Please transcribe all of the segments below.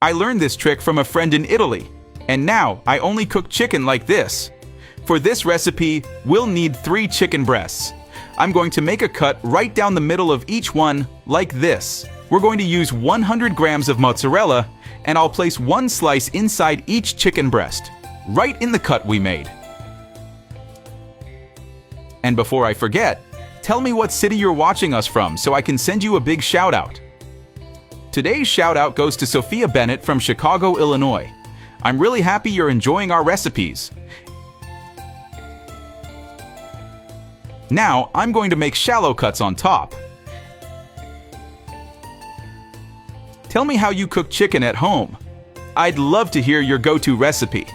I learned this trick from a friend in Italy, and now I only cook chicken like this. For this recipe, we'll need 3 chicken breasts. I'm going to make a cut right down the middle of each one, like this. We're going to use 100 grams of mozzarella, and I'll place 1 slice inside each chicken breast, right in the cut we made. And before I forget, tell me what city you're watching us from so I can send you a big shout out. Today's shout out goes to Sophia Bennett from Chicago, Illinois. I'm really happy you're enjoying our recipes. Now, I'm going to make shallow cuts on top. Tell me how you cook chicken at home. I'd love to hear your go-to recipe.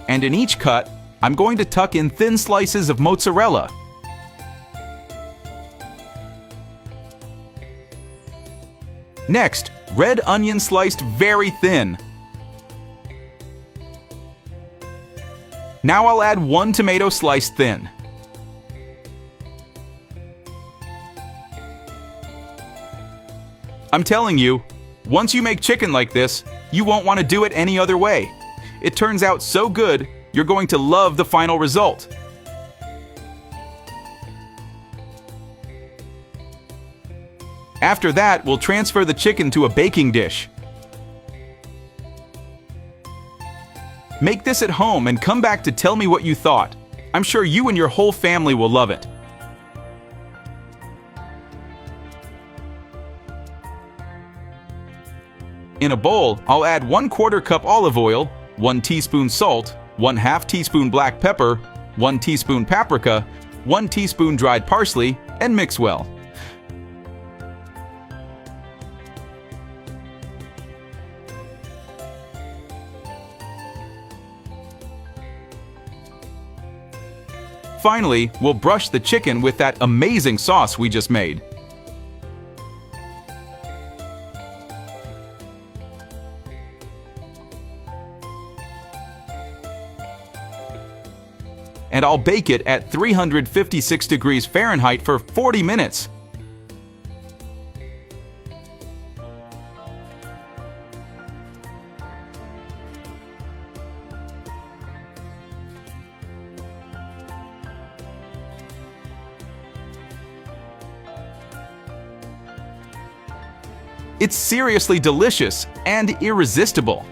And in each cut, I'm going to tuck in thin slices of mozzarella. Next, red onion sliced very thin. Now I'll add 1 tomato sliced thin. I'm telling you, once you make chicken like this, you won't want to do it any other way. It turns out so good, you're going to love the final result. After that, we'll transfer the chicken to a baking dish. Make this at home and come back to tell me what you thought. I'm sure you and your whole family will love it. In a bowl, I'll add 1/4 cup olive oil, 1 teaspoon salt, 1/2 teaspoon black pepper, 1 teaspoon paprika, 1 teaspoon dried parsley, and mix well. Finally, we'll brush the chicken with that amazing sauce we just made. And I'll bake it at 356 degrees Fahrenheit for 40 minutes. It's seriously delicious and irresistible.